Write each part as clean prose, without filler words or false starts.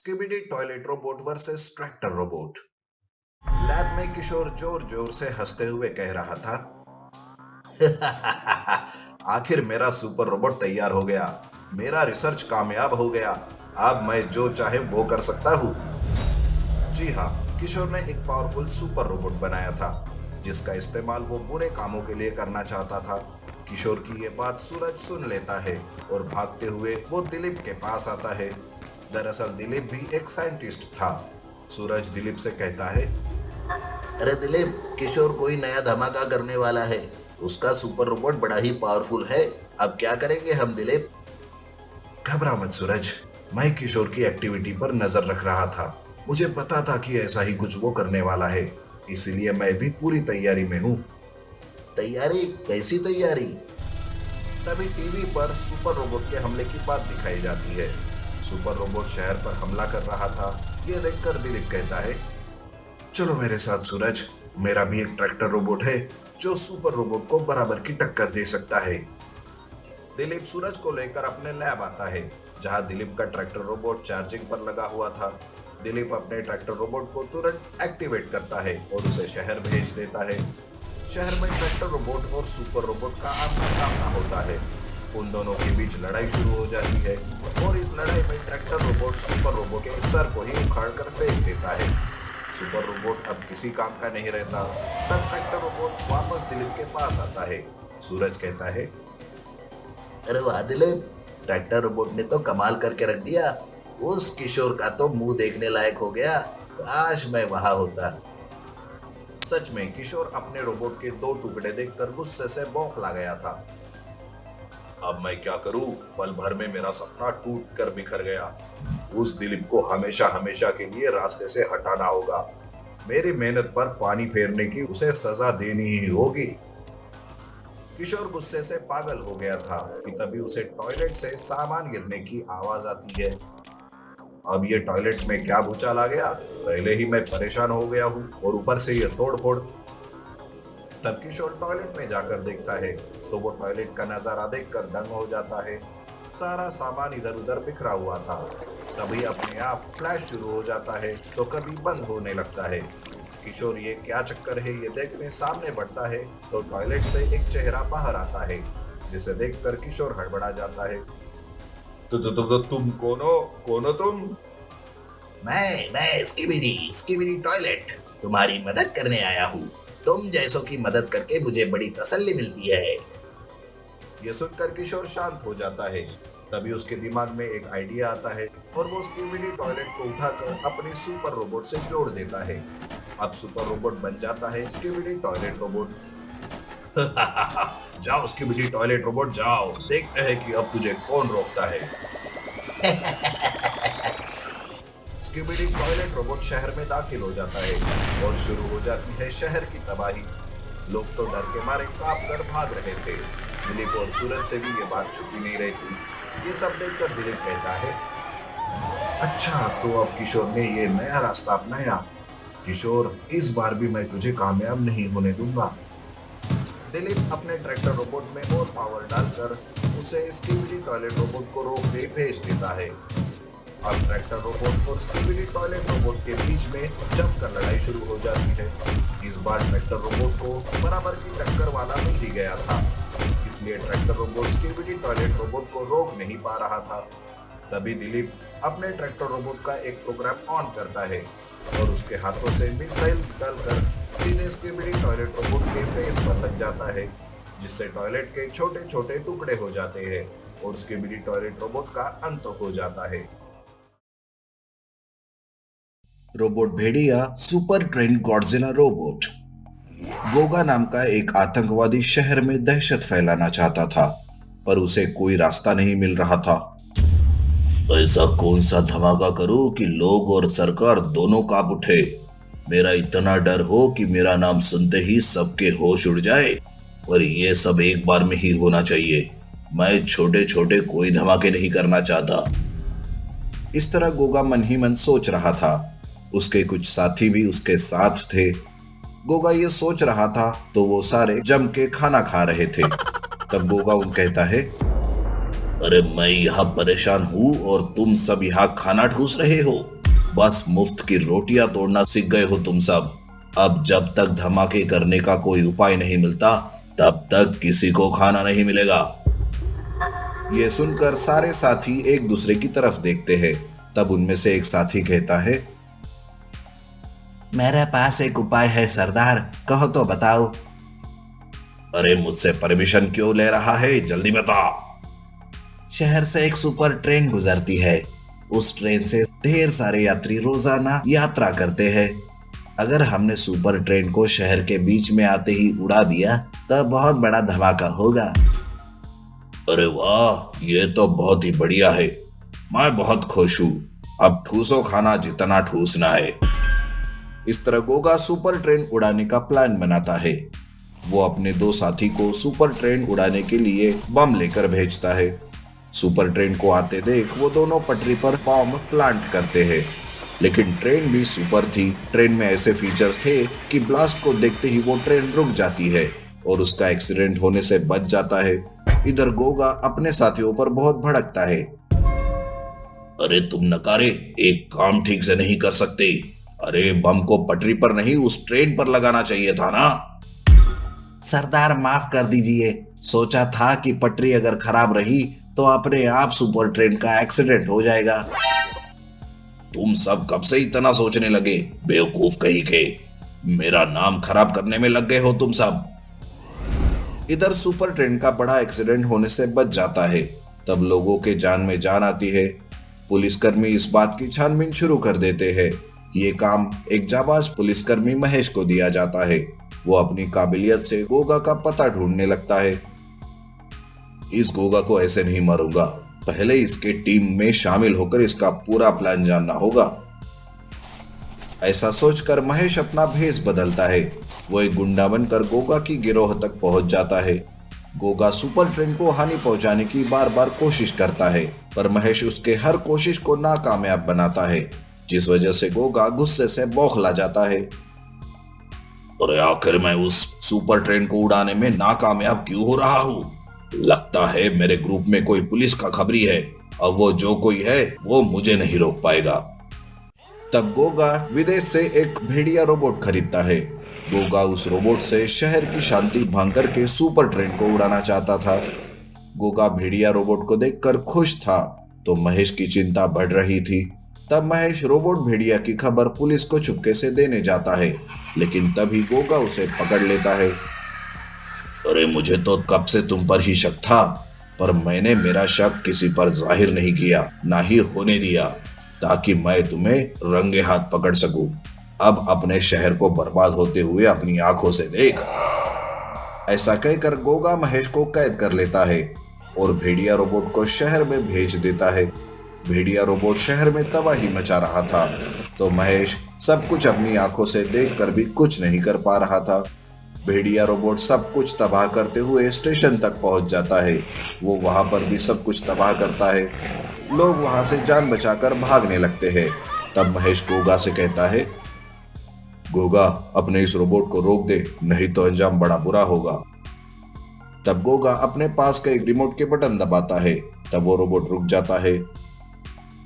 Skibidi toilet robot versus tractor robot. Lab में किशोर जोर जोर से हंसते हुए कह रहा था। आखिर मेरा सुपर रोबोट तैयार हो गया। मेरा रिसर्च कामयाब हो गया। अब मैं जो चाहे वो कर सकता हूँ। जी हाँ, किशोर ने एक पावरफुल सुपर रोबोट बनाया था जिसका इस्तेमाल वो बुरे कामों के लिए करना चाहता था। किशोर की ये बात सूरज सुन लेता है और भागते हुए वो दिलीप के पास आता है। दरअसल दिलीप भी एक साइंटिस्ट था। सूरज दिलीप से कहता है, अरे दिलीप, किशोर कोई नया धमाका करने वाला है। उसका सुपर रोबोट बड़ा ही पावरफुल है। अब क्या करेंगे हम दिलीप? घबरा मत सूरज, मैं किशोर की एक्टिविटी पर नजर रख रहा था। मुझे पता था कि ऐसा ही कुछ वो करने वाला है, इसीलिए मैं भी पूरी तैयारी में हूँ। तैयारी? कैसी तैयारी? तभी टीवी पर सुपर रोबोट के हमले की बात दिखाई जाती है। सुपर रोबोट शहर पर हमला कर रहा था। ये देखकर दिलीप कहता है, चलो मेरे साथ सूरज, मेरा भी एक ट्रैक्टर रोबोट है जो सुपर रोबोट को बराबर की टक्कर दे सकता है। दिलीप सूरज को लेकर अपने लैब आता है जहां दिलीप का ट्रैक्टर रोबोट चार्जिंग पर लगा हुआ था। दिलीप अपने ट्रैक्टर रोबोट को तुरंत एक्टिवेट करता है और उसे शहर भेज देता है। शहर में ट्रैक्टर रोबोट और सुपर रोबोट का आमना सामना होता है। उन दोनों के बीच लड़ाई शुरू हो जाती है और इस लड़ाई में ट्रैक्टर रोबोट सुपर रोबोट के सर को ही उखाड़ कर फेंक देता है। सुपर रोबोट अब किसी काम का नहीं रहता। तब ट्रैक्टर रोबोट वापस दिलीप के पास आता है। सूरज कहता है, अरे वाह दिलीप, ट्रैक्टर रोबोट ने तो कमाल करके रख दिया। उस किशोर का तो मुंह देखने लायक हो गया। काश मैं वहां होता। सच में किशोर अपने रोबोट के दो टुकड़े देखकर गुस्से से बौखला गया था। अब मैं क्या करूं? पल भर में मेरा सपना टूट कर बिखर गया। उस दिलीप को हमेशा हमेशा के लिए रास्ते से हटाना होगा। मेरी मेहनत पर पानी फेरने की उसे सजा देनी ही होगी। किशोर गुस्से से पागल हो गया था कि तभी उसे टॉयलेट से सामान गिरने की आवाज आती है। अब ये टॉयलेट में क्या भूचाल आ गया? पहले ही मैं परेशान हो गया हूँ और ऊपर से ये तोड़ फोड़। तब किशोर टॉयलेट में जाकर देखता है तो वो टॉयलेट का नजारा देखकर दंग हो जाता है। सारा सामान इधर उधर बिखरा हुआ था। तभी अपने आप फ्लैश शुरू हो जाता है तो कभी बंद होने लगता है। किशोर ये क्या चक्कर है ये देखने सामने बढ़ता है तो टॉयलेट से एक चेहरा बाहर आता है जिसे देखकर किशोर हड़बड़ा जाता है। तुम कौन हो तुम? मैं स्किबिडी टॉयलेट तुम्हारी मदद करने आया हूँ। तुम जैसों की मदद करके मुझे बड़ी तसल्ली मिलती है। ये सुनकर किशोर शांत हो जाता है। तभी उसके दिमाग में एक आइडिया आता है और वो स्किबिडी टॉयलेट को उठाकर अपने सुपर रोबोट से जोड़ देता है। अब सुपर रोबोट बन जाता है स्किबिडी टॉयलेट रोबोट। जाओ स्किबिडी टॉयलेट रोबोट जाओ, देखते हैं कि अब तुझे कौन रोकता है। स्किबिडी टॉयलेट रोबोट शहर में दाखिल हो जाता है और शुरू हो जाती है शहर की तबाही। लोग तो डर के मारे कांप कर भाग रहे थे। दिलीप और सूरज से भी ये बात छुपी नहीं रहती। ये सब देखकर दिलीप कहता है, अच्छा तो अब किशोर ने ये नया रास्ता अपनाया। किशोर, इस बार भी मैं तुझे कामयाब नहीं होने दूंगा। दिलीप अपने ट्रैक्टर रोबोट में और पावर डालकर उसे स्किबिडी टॉयलेट रोबोट को रोक के भेज देता है। अब ट्रैक्टर रोबोट और स्किबिडी टॉयलेट रोबोट के बीच में जमकर लड़ाई शुरू हो जाती है। इस बार ट्रैक्टर रोबोट को बराबर की टक्कर वाला मिल ही गया था, इसलिए tractor robot skibidi toilet robot को रोक नहीं पा रहा था। तभी दिलीप अपने ट्रैक्टर रोबोट का एक प्रोग्राम ऑन करता है और उसके हाथों से मिसाइल निकालकर सीधे स्किबिडी टॉयलेट रोबोट के फेस पर लग जाता है, जिससे टॉयलेट के छोटे छोटे टुकड़े हो जाते हैं और स्किबिडी टॉयलेट रोबोट का अंत हो जाता है। रोबोट भेड़िया super train Godzilla robot. Goga नाम का एक आतंकवादी शहर में दहशत फैलाना चाहता था, पर उसे कोई रास्ता नहीं मिल रहा था। ऐसा कौन सा धमाका करूं कि लोग और सरकार दोनों कांप उठे। मेरा इतना डर हो कि मेरा नाम सुनते ही सबके होश उड़ जाए, और ये सब एक बार में ही होना चाहिए। मैं छोटे छोटे कोई धमाके नहीं करना चाहता। इस तरह गोगा मन ही मन सोच रहा था। उसके कुछ साथी भी उसके साथ थे। गोगा ये सोच रहा था तो वो सारे जम के खाना खा रहे थे। तब गोगा उन कहता है, अरे मैं यहाँ परेशान हूँ और तुम सब यहाँ खाना ठूस रहे हो। बस मुफ्त की रोटियां तोड़ना सीख गए हो तुम सब। अब जब तक धमाके करने का कोई उपाय नहीं मिलता तब तक किसी को खाना नहीं मिलेगा। ये सुनकर सारे साथी एक दूसरे की तरफ देखते हैं। तब उनमें से एक साथी कहता है, मेरे पास एक उपाय है सरदार, कहो तो बताओ। अरे मुझसे परमिशन क्यों ले रहा है, जल्दी बता। शहर से एक सुपर ट्रेन गुजरती है। उस ट्रेन से ढेर सारे यात्री रोजाना यात्रा करते हैं। अगर हमने सुपर ट्रेन को शहर के बीच में आते ही उड़ा दिया तो बहुत बड़ा धमाका होगा। अरे वाह, ये तो बहुत ही बढ़िया है। मैं बहुत खुश हूँ। अब ठूसो खाना जितना ठूसना है। इस तरह गोगा सुपर ट्रेन उड़ाने का प्लान बनाता है। वो अपने दो साथी को सुपर ट्रेन उड़ाने के लिए बम लेकर भेजता है। सुपर ट्रेन को आते देख वो दोनों पटरी पर बम प्लांट करते हैं। लेकिन ट्रेन भी सुपर थी। ट्रेन में ऐसे फीचर्स थे कि ब्लास्ट को देखते ही वो ट्रेन रुक जाती है और उसका एक्सीडेंट होने से बच जाता है। इधर गोगा अपने साथियों पर बहुत भड़कता है। अरे तुम नकारे, एक काम ठीक से नहीं कर सकते। अरे बम को पटरी पर नहीं उस ट्रेन पर लगाना चाहिए था ना। सरदार माफ कर दीजिए, सोचा था कि पटरी अगर खराब रही तो अपने आप सुपर ट्रेन का एक्सीडेंट हो जाएगा। तुम सब कब से इतना सोचने लगे, बेवकूफ कहीं के। मेरा नाम खराब करने में लग गए हो तुम सब। इधर सुपर ट्रेन का बड़ा एक्सीडेंट होने से बच जाता है। तब लोगों के जान में जान आती है। पुलिसकर्मी इस बात की छानबीन शुरू कर देते हैं। ये काम एक जाबाज पुलिसकर्मी महेश को दिया जाता है। वो अपनी काबिलियत से गोगा का पता ढूंढने लगता है। इस गोगा को ऐसे नहीं मारूंगा, पहले इसके टीम में शामिल होकर इसका पूरा प्लान जानना होगा। ऐसा सोचकर महेश अपना भेष बदलता है। वो एक गुंडा बनकर गोगा की गिरोह तक पहुंच जाता है। गोगा सुपर ट्रेन को हानि पहुंचाने की बार बार कोशिश करता है, पर महेश उसके हर कोशिश को नाकामयाब बनाता है, जिस वजह से गोगा गुस्से से बौखला जाता है। और आखिर मैं उस सुपर ट्रेन को उड़ाने में नाकामयाब क्यों हो रहा हूँ? लगता है मेरे ग्रुप में कोई पुलिस का खबरी है। अब वो जो कोई है वो मुझे नहीं रोक पाएगा। तब गोगा विदेश से एक भेड़िया रोबोट खरीदता है। गोगा उस रोबोट से शहर की शांति भंग करके सुपर ट्रेन को उड़ाना चाहता था। गोगा भेड़िया रोबोट को देखकर खुश था, तो महेश की चिंता बढ़ रही थी। तब महेश रोबोट भेड़िया की खबर पुलिस को चुपके से देने जाता है, लेकिन तभी गोगा उसे पकड़ लेता है। अरे मुझे तो कब से तुम पर ही शक था, पर मैंने मेरा शक किसी पर जाहिर नहीं किया, ना ही होने दिया, ताकि मैं तुम्हें रंगे हाथ पकड़ सकूं। अब अपने शहर को बर्बाद होते हुए अपनी आंखों से देख। ऐसा कहकर गोगा महेश को कैद कर लेता है और भेड़िया रोबोट को शहर में भेज देता है। भेड़िया रोबोट शहर में तबाही मचा रहा था, तो महेश सब कुछ अपनी आंखों से देखकर भी कुछ नहीं कर पा रहा था। भेड़िया रोबोट सब कुछ तबाह करते हुए स्टेशन तक पहुंच जाता है। वो वहां पर भी सब कुछ तबाह करता है। लोग वहां से जान बचाकर भागने लगते हैं। तब महेश गोगा से कहता है, गोगा अपने इस रोबोट को रोक दे, नहीं तो अंजाम बड़ा बुरा होगा। तब गोगा अपने पास का एक रिमोट के बटन दबाता है। तब वो रोबोट रुक जाता है।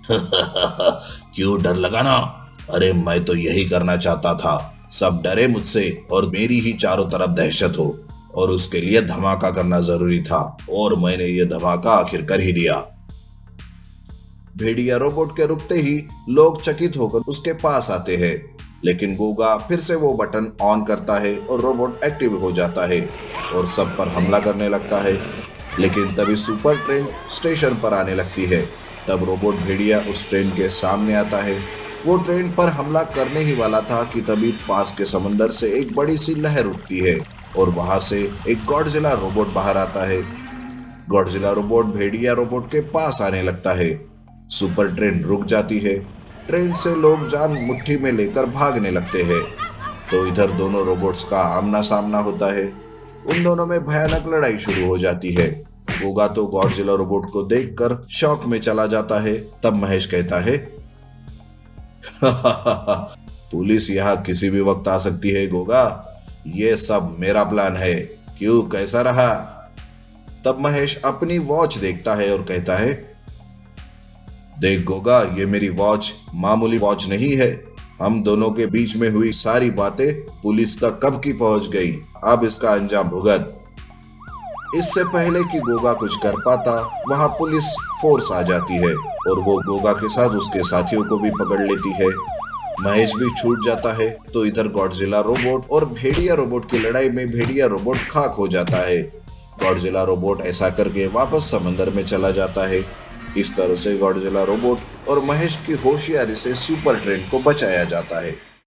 क्यों डर लगाना? अरे मैं तो यही करना चाहता था, सब डरे मुझसे और मेरी ही चारों तरफ दहशत हो, और उसके लिए धमाका करना जरूरी था, और मैंने ये धमाका आखिर कर ही दिया। भेड़िया रोबोट के रुकते ही लोग चकित होकर उसके पास आते हैं, लेकिन गोगा फिर से वो बटन ऑन करता है और रोबोट एक्टिव हो जाता है और सब पर हमला करने लगता है। लेकिन तभी सुपर ट्रेन स्टेशन पर आने लगती है। तब रोबोट भेड़िया उस ट्रेन के सामने आता है। वो ट्रेन पर हमला करने ही वाला था कि तभी पास के समंदर से एक बड़ी सी लहर उठती है और वहां से एक गॉडजिला रोबोट बाहर आता है। गॉडजिला रोबोट भेड़िया रोबोट के पास आने लगता है। सुपर ट्रेन रुक जाती है। ट्रेन से लोग जान मुट्ठी में लेकर भागने लगते हैं। तो इधर दोनों रोबोट्स का आमना सामना होता है। उन दोनों में भयानक लड़ाई शुरू हो जाती है। गोगा तो गॉडजिला रोबोट को देखकर शॉक में चला जाता है। तब महेश कहता है, पुलिस यहाँ किसी भी वक्त आ सकती है गोगा, ये सब मेरा प्लान है। क्यों, कैसा रहा? तब महेश अपनी वॉच देखता है और कहता है, देख गोगा, ये मेरी वॉच मामूली वॉच नहीं है। हम दोनों के बीच में हुई सारी बातें पुलिस तक कब की पहुंच गई। अब इसका अंजाम भुगत। इससे पहले कि गोगा कुछ कर पाता, वहां पुलिस फोर्स आ जाती है और वो गोगा के साथ उसके साथियों को भी पकड़ लेती है। महेश भी छूट जाता है। तो इधर गॉडजिला रोबोट और भेड़िया रोबोट की लड़ाई में भेड़िया रोबोट खाक हो जाता है। गॉडजिला रोबोट ऐसा करके वापस समंदर में चला जाता है। इस तरह से गॉडजिला रोबोट और महेश की होशियारी से सुपर ट्रेन को बचाया जाता है।